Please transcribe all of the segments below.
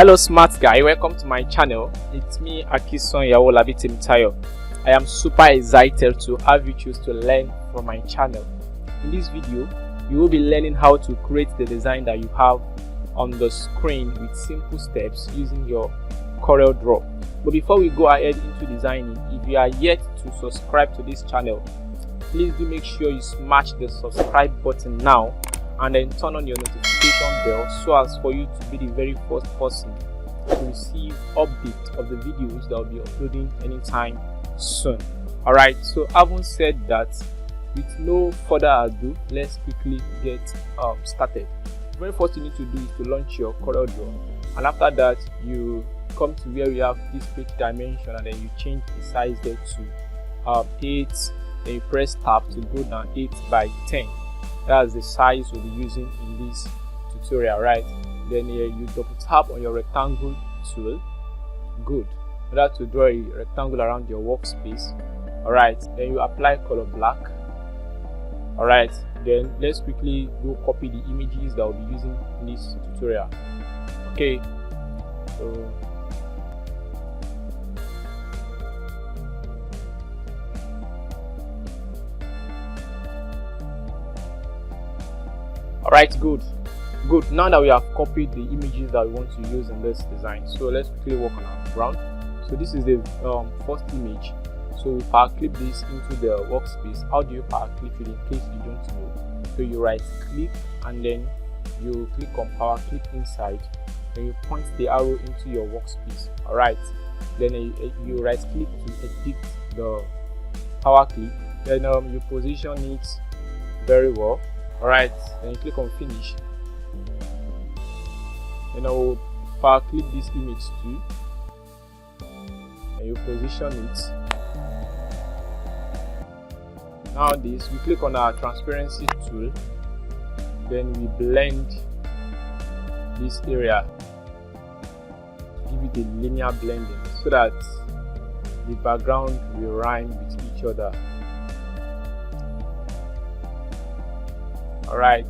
Hello smart guy, welcome to my channel. It's me Akison Yawolabi Timtayo. I am super excited to have you choose to learn from my channel. In this video, you will be learning how to create the design that you have on the screen with simple steps using your Coreldraw. But before we go ahead into designing, if you are yet to subscribe to this channel, please do make sure you smash the subscribe button now and then turn on your notification bell so as for you to be the very first person to receive updates of the videos that I'll be uploading anytime soon. Alright, so having said that, with no further ado, let's quickly get started. The very first thing you need to do is to launch your Coreldraw, and after that you come to where we have this page dimension and then you change the size there to 8, then you press tab to go down 8 by 10. That's the size we'll be using in this tutorial, right? Then here you double tap on your rectangle tool. Good. In order to draw a rectangle around your workspace. Alright, then you apply color black. Alright, then let's quickly go copy the images that we'll be using in this tutorial. Okay, so alright, good. Now that we have copied the images that we want to use in this design, so let's quickly work on our ground. So this is the first image. So we power clip this into the workspace. How do you power clip it in case you don't know? So you right click and then you click on power clip inside, then you point the arrow into your workspace. Alright, then you right click to edit the power clip, then you position it very well. Alright, then you click on finish. Then I will power clip this image too, and you position it. Now we click on our transparency tool, then we blend this area, give it a linear blending so that the background will rhyme with each other. Alright,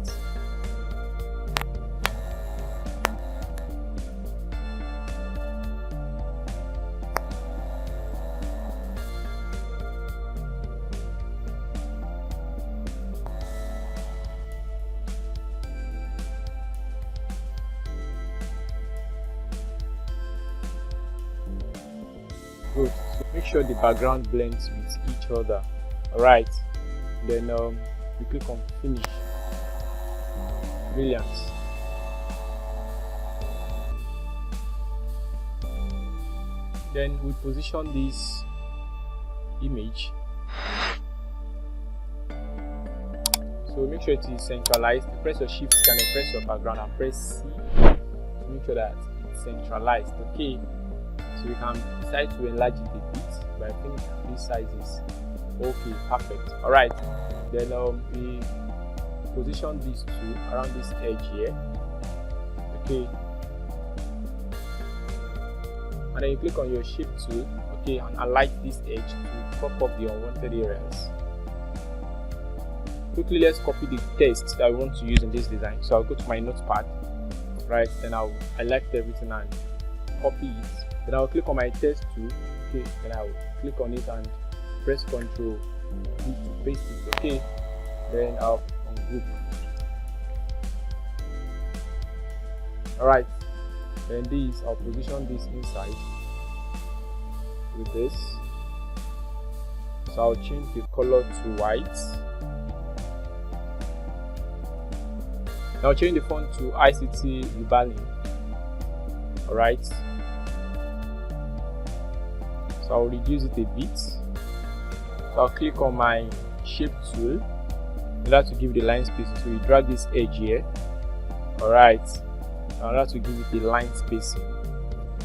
good. So make sure the background blends with each other. Alright, then we click on finish. Brilliant. Then we position this image. So make sure it is centralized. You press your shift key and then press your background and press C to make sure that it's centralized. Okay. So you can decide to enlarge it a bit, but I think this size is okay, perfect. Alright. Then we position these two around this edge here. Okay, and then you click on your shape tool, okay, and highlight this edge to crop up the unwanted areas. Quickly, let's copy the text that we want to use in this design. So I'll go to my notepad, right, then I'll highlight everything and copy it. Then I'll click on my text tool, okay, then I'll click on it and press Ctrl V to paste it. Okay, then I'll group. Alright, then this, I'll position this inside with this. So I'll change the color to white. Now change the font to ICT Ubali. Alright, so I'll reduce it a bit. So I'll click on my shape tool in order to give the line spacing. So you drag this edge here. Alright, in order to give it the line spacing,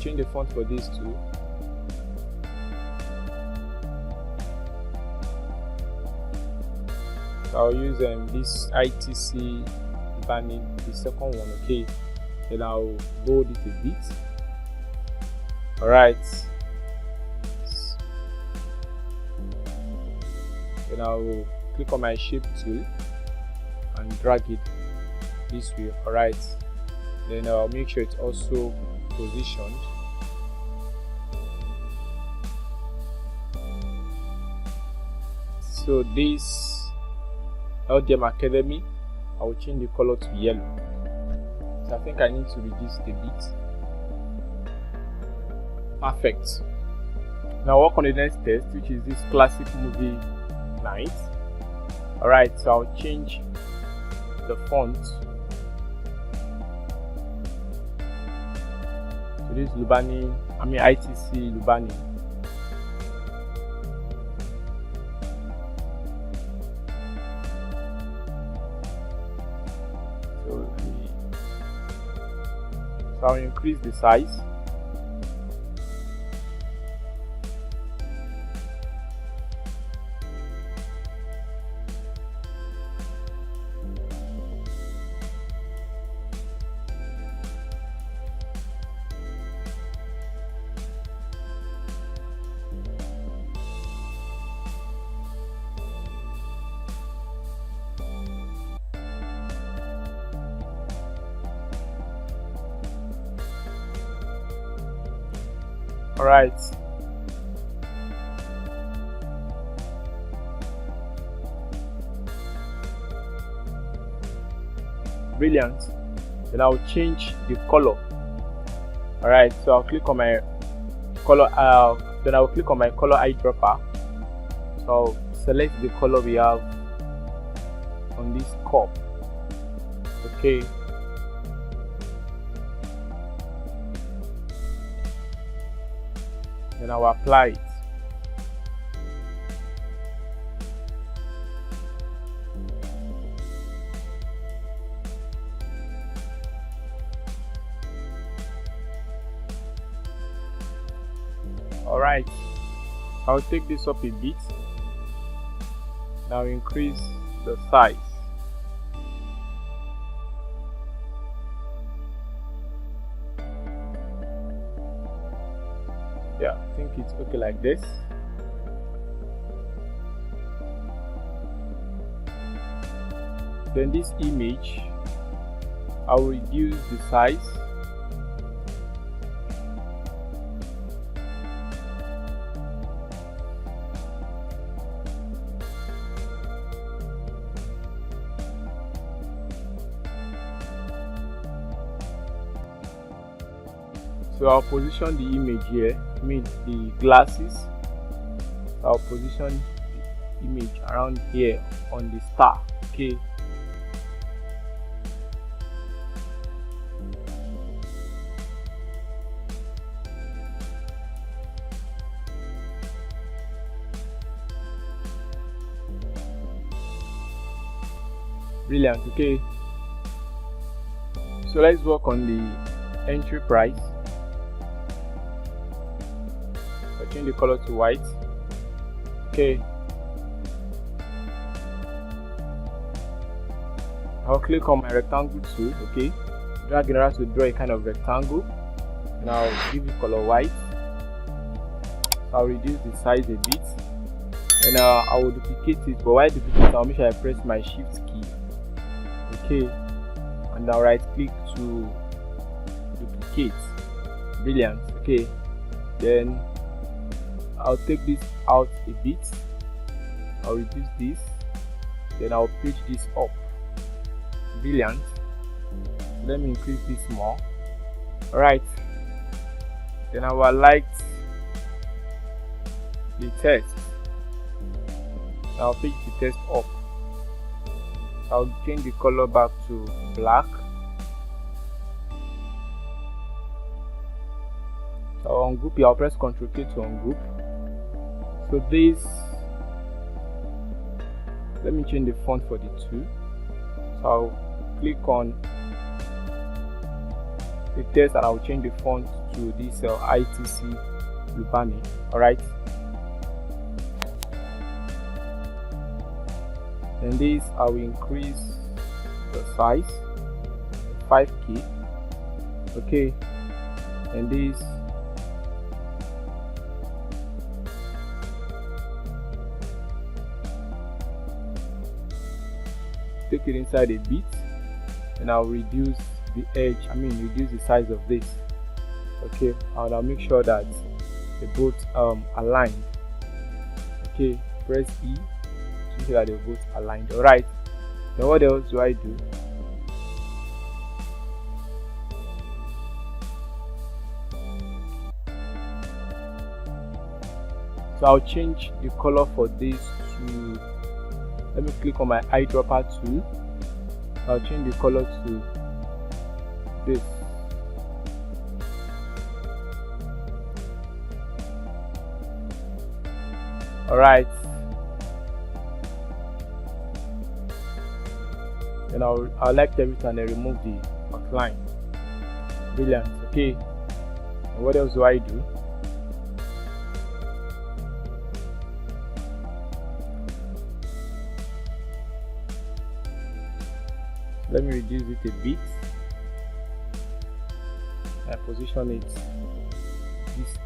change the font for this too. So I'll use this ITC banning, the second one. Okay, then I'll bold it a bit. Alright, then I'll click on my shape tool and drag it this way. Alright, then I'll make sure it's also positioned. So this LDM Academy, I will change the color to yellow. So I think I need to reduce it a bit. Perfect. Now work on the next test, which is this classic movie night. Alright, so I'll change the font to this ITC Lubani. So I'll increase the size. Alright. Brilliant. Then I'll change the color. Alright, so I'll click on my color then I'll click on my color eyedropper. So I'll select the color we have on this cup. Okay. Then I'll apply it. Alright, I'll take this up a bit. Now increase the size. Yeah, I think it's okay like this. Then this image, I'll reduce the size. So I'll position the image here, the glasses. I'll position the image around here on the star. Okay. Brilliant. Okay. So let's work on the entry price. I'll change the color to white. Okay. I'll click on my rectangle tool. Okay. Drag it around to draw a kind of rectangle. Now give it color white. I'll reduce the size a bit. And I will duplicate it. But while duplicating, I'll make sure I press my shift key. Okay. And I'll right click to duplicate. Brilliant. Okay. Then I'll take this out a bit. I'll reduce this. Then I'll pitch this up. Brilliant. Let me increase this more. Alright. Then I will highlight the text. I'll pitch the text up. I'll change the color back to black. So I'll ungroup it. I'll press Ctrl K to ungroup. So this, let me change the font for the two. So I'll click on the text and I'll change the font to this ITC Lubani. Alright. And this I will increase the size 5K. Okay. And this take it inside a bit, and I'll reduce the edge, reduce the size of this. Okay, and I'll make sure that they both aligned. Okay, press E to make sure that they're both aligned. Alright, then what else do I do? So I'll change the color for this to, let me click on my eyedropper tool. I'll change the color to this. Alright, then I'll select everything and then remove the outline. Brilliant. Okay, and what else do I do? Let me reduce it a bit and position it this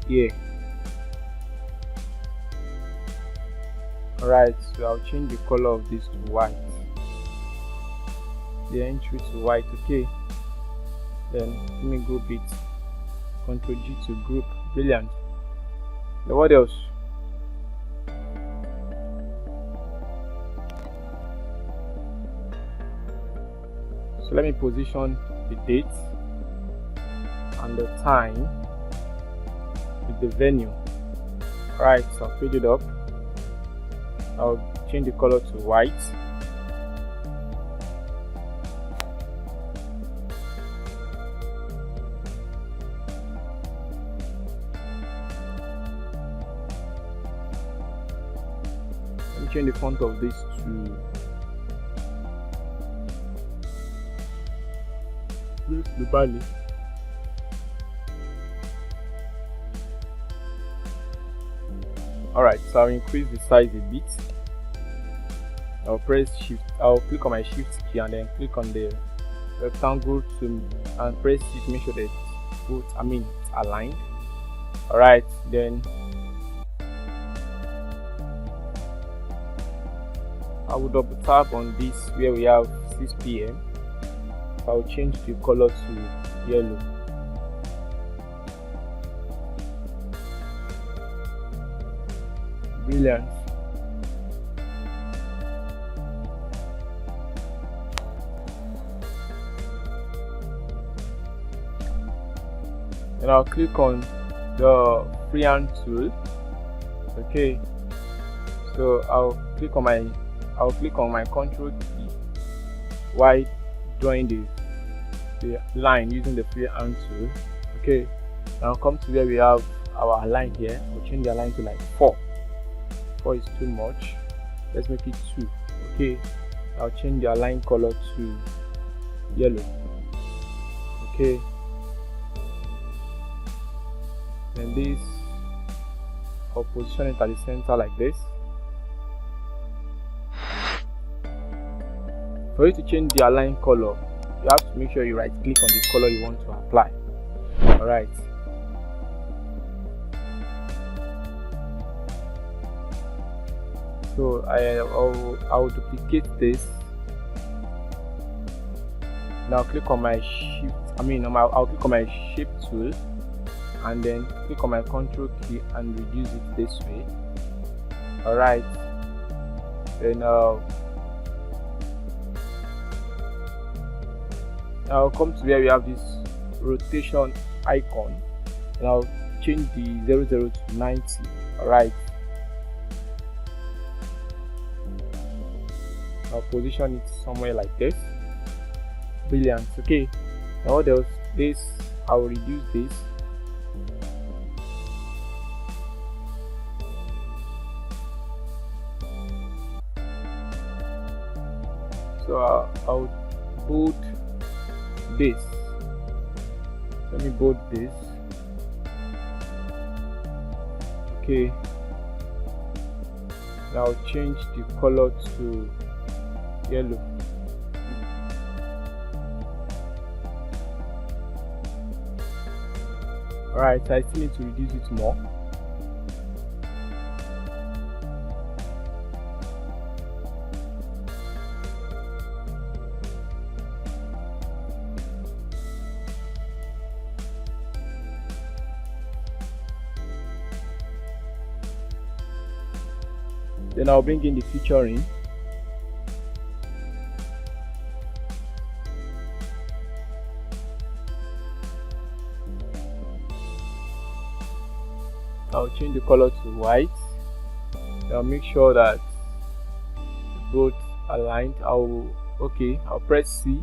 here. Alright, so I'll change the color of this to white, the entry to white. Okay, then let me group it, Ctrl G to group. Brilliant. Then what else? So let me position the date and the time with the venue. Alright, so I'll fill it up. I'll change the color to white. Let me change the font of this to the Bali. Alright, so I'll increase the size a bit. I'll press shift, I'll click on my shift key and then click on the rectangle to and press it to make sure that both it's aligned. Alright, then I will double tap on this where we have 6 p.m. I'll change the color to yellow. Brilliant. And I'll click on the freehand tool. Okay, so I'll click on my control key while drawing the line using the freehand tool. Okay, now come to where we have our line here. We'll change the line to like 4. 4 is too much. Let's make it 2. Okay, I'll change the line color to yellow. Okay, and this I'll position it at the center like this. For you to change the align color, you have to make sure you right click on the color you want to apply. Alright, so I'll duplicate this. Now click on my shift, I'll click on my shape tool and then click on my control key and reduce it this way. Alright, then I'll come to where we have this rotation icon and I'll change the 00 to 90. Alright, I'll position it somewhere like this. Brilliant. Okay, now what else? I'll reduce this. So I'll bold this. Let me bold this. Okay, now I'll change the color to yellow. Alright, I still need to reduce it more. Then I'll bring in the featuring. I'll change the color to white. I'll make sure that both aligned. I'll press C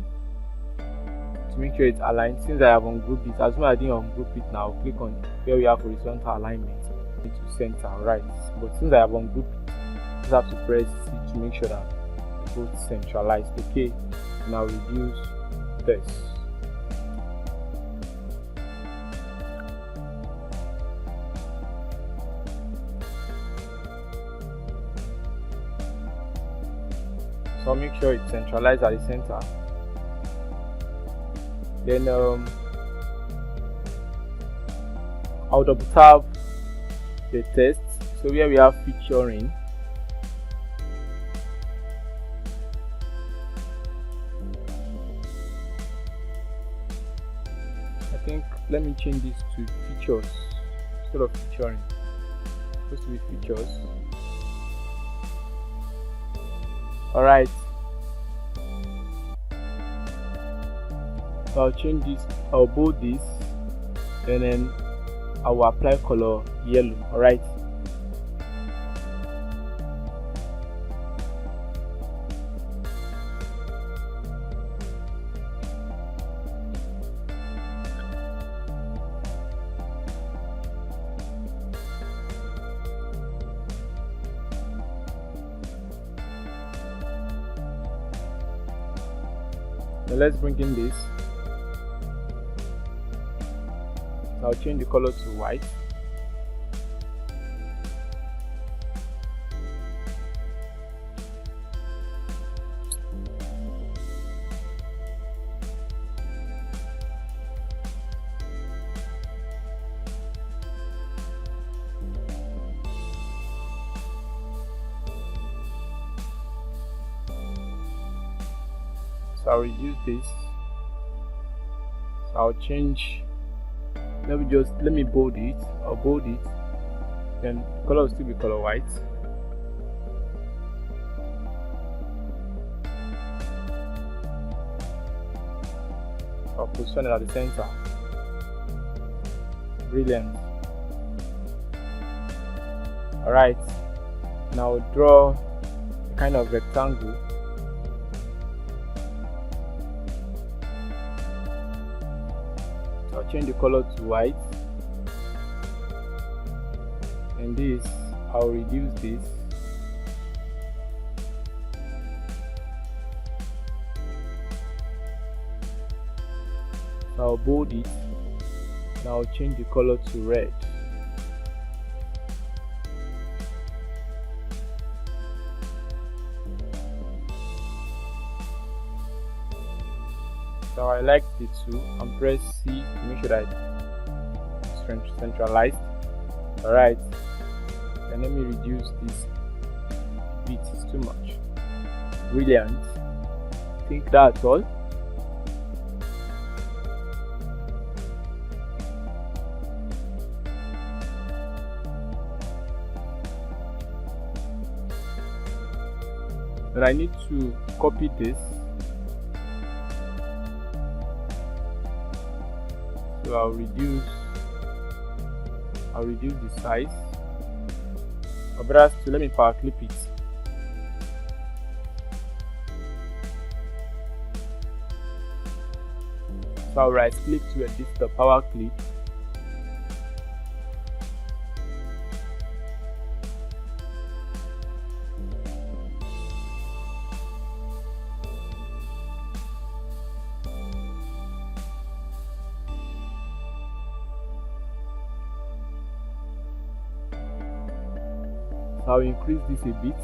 to make sure it's aligned. Since I have ungrouped it, as soon as I didn't ungroup it now, I'll click on where we have horizontal alignment into center, right? But since I have ungrouped it, I just have to press C to make sure that it's both centralized. Okay, now reduce this. So I'll make sure it's centralized at the center. Then I'll double tap the text. So where we have featuring, I think let me change this to features instead of featuring. It's supposed to be features. Alright, so I'll change this, I'll bold this, and then I will apply color yellow. Alright, now let's bring in this. So I'll change the color to white. So I'll reduce this. So I'll change, let me bold it. I'll bold it, then the color will still be color white. I'll position it at the center. Brilliant. Alright, now draw a kind of rectangle. I'll change the color to white, and this I'll reduce this. So I'll bold it. Now I'll change the color to red. So I like the two and press C to make sure that it's centralized. Alright, and let me reduce this bit, it's too much. Brilliant. I think that's all. But I need to copy this. So I'll reduce the size. But let me power clip it. So I'll right click to edit the power clip. I'll increase this a bit.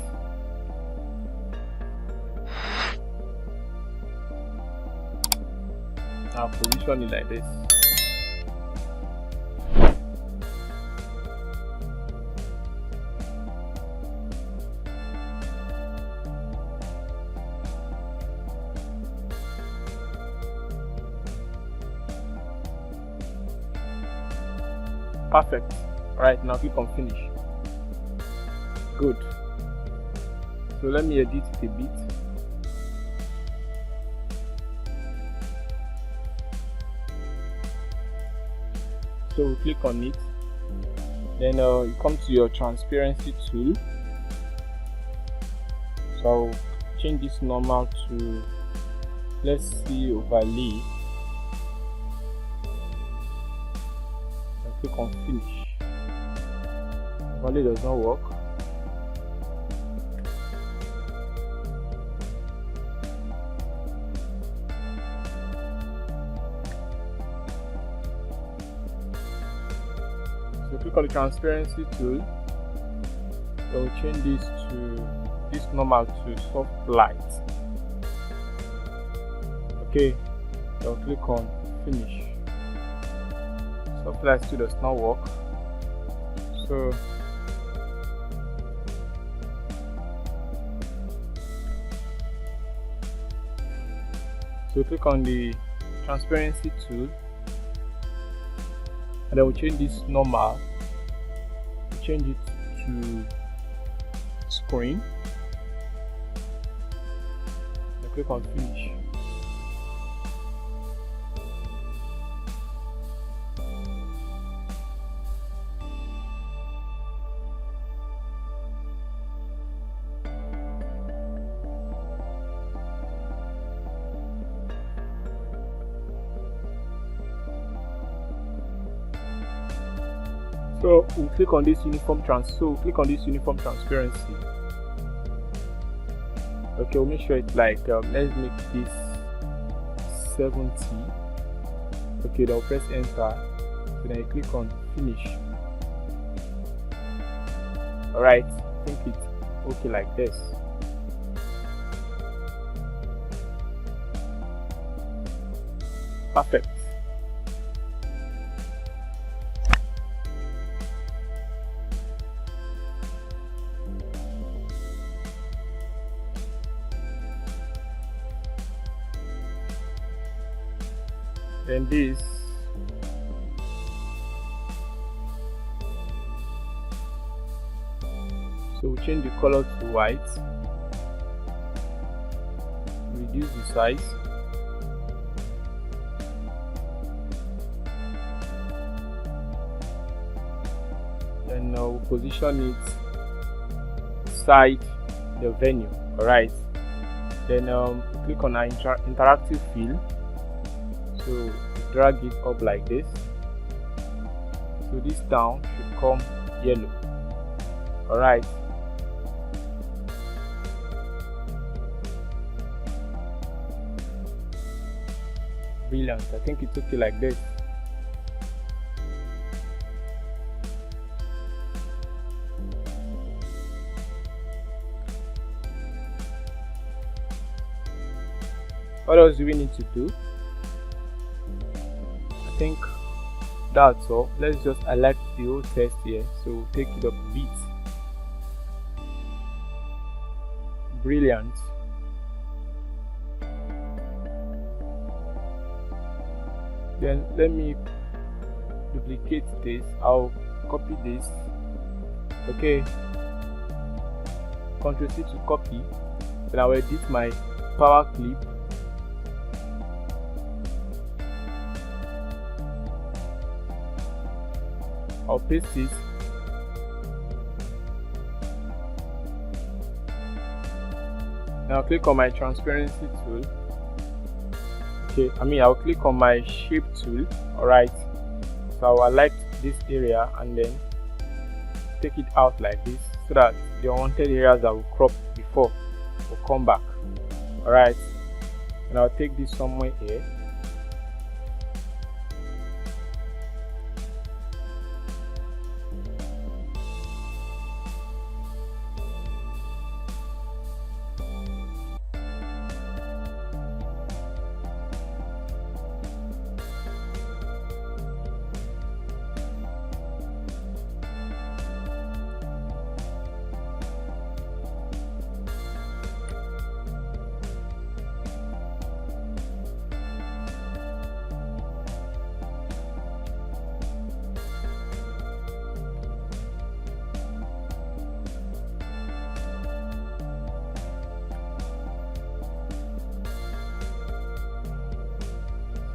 I'll position it like this. Perfect. Alright, now click on finish. Good. So let me edit it a bit. So we click on it, then you come to your transparency tool. So I'll change this normal to, let's see, overlay. And click on finish. Overlay does not work. So click on the transparency tool. So we'll change this to this normal to soft light. Okay, so click on finish. Soft light still does not work. So click on the transparency tool, and then we'll change this normal, we'll change it to screen, and click on finish. So we'll click on this uniform transparency. Okay, we'll make sure it's like let's make this 70. Okay, then I'll press enter. So then you click on finish. Alright, I think it's okay like this. Perfect. Then this, so we change the color to white, reduce the size, and we'll position it beside the venue. Alright, then click on our interactive fill. So drag it up like this. So this down should come yellow. Alright. Brilliant. I think it's okay like this. What else do we need to do? I think that's all. Let's just highlight the whole text here, so we'll take it up a bit. Brilliant. Then let me duplicate this. I'll copy this. Okay, Ctrl C to copy. Then I'll edit my power clip. I'll paste it. Now click on my transparency tool. Okay, I'll click on my shape tool. Alright, so I'll highlight this area and then take it out like this, so that the unwanted areas that we cropped before will come back. Alright, and I'll take this somewhere here.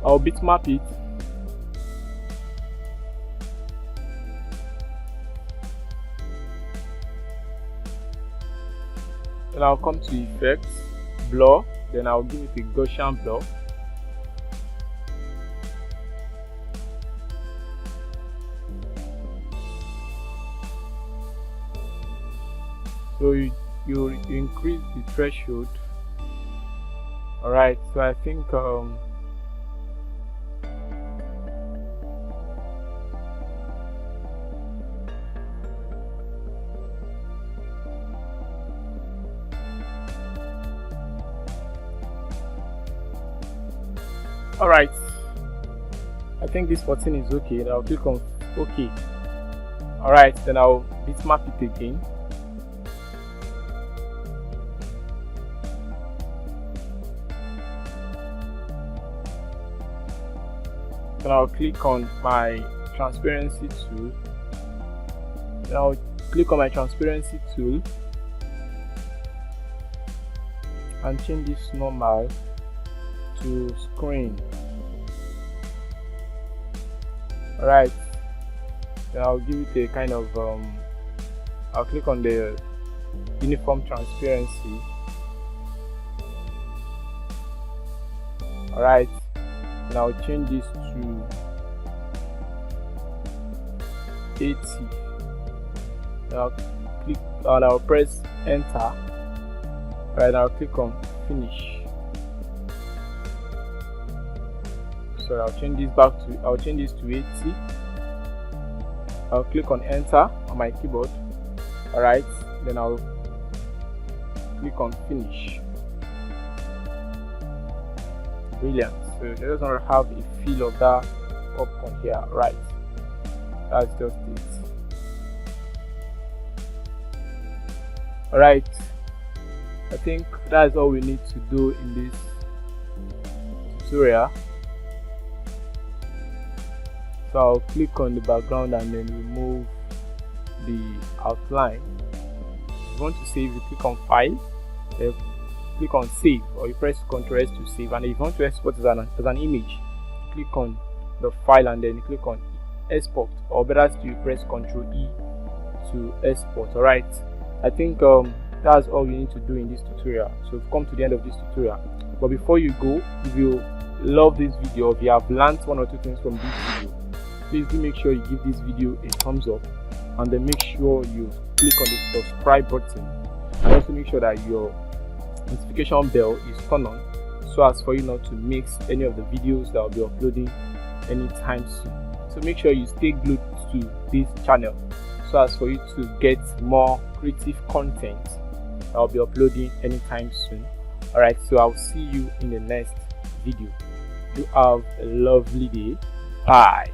I'll bitmap it. Then I'll come to effects, blur, then I'll give it a Gaussian blur. So you increase the threshold. Alright, so I think alright, I think this 14 is okay. Then I'll click on OK. Alright, then I'll bitmap it again. Then I'll click on my transparency tool. Then I'll click on my transparency tool and change this normal to screen. Alright, then I'll give it a kind of I'll click on the uniform transparency. Alright, and I'll change this to 80. Then I'll click and I'll press enter. Right, I'll click on finish. So I'll change this to 80. I'll click on enter on my keyboard. Alright, then I'll click on finish. Brilliant. So I just want to have a feel of that popcorn here. Right, that's just it. Alright, I think that's all we need to do in this tutorial. So I'll click on the background and then remove the outline. If you want to save, you click on file, click on save, or you press Ctrl S to save. And if you want to export as an image, click on the file and then click on export, or better still, you press Ctrl E to export. Alright, I think that's all you need to do in this tutorial. So we've come to the end of this tutorial. But before you go, if you love this video, if you have learned one or two things from this video, please do make sure you give this video a thumbs up, and then make sure you click on the subscribe button, and also make sure that your notification bell is turned on, so as for you not to miss any of the videos that I'll be uploading anytime soon. So make sure you stay glued to this channel, so as for you to get more creative content that I'll be uploading anytime soon. Alright, so I'll see you in the next video. You have a lovely day. Bye.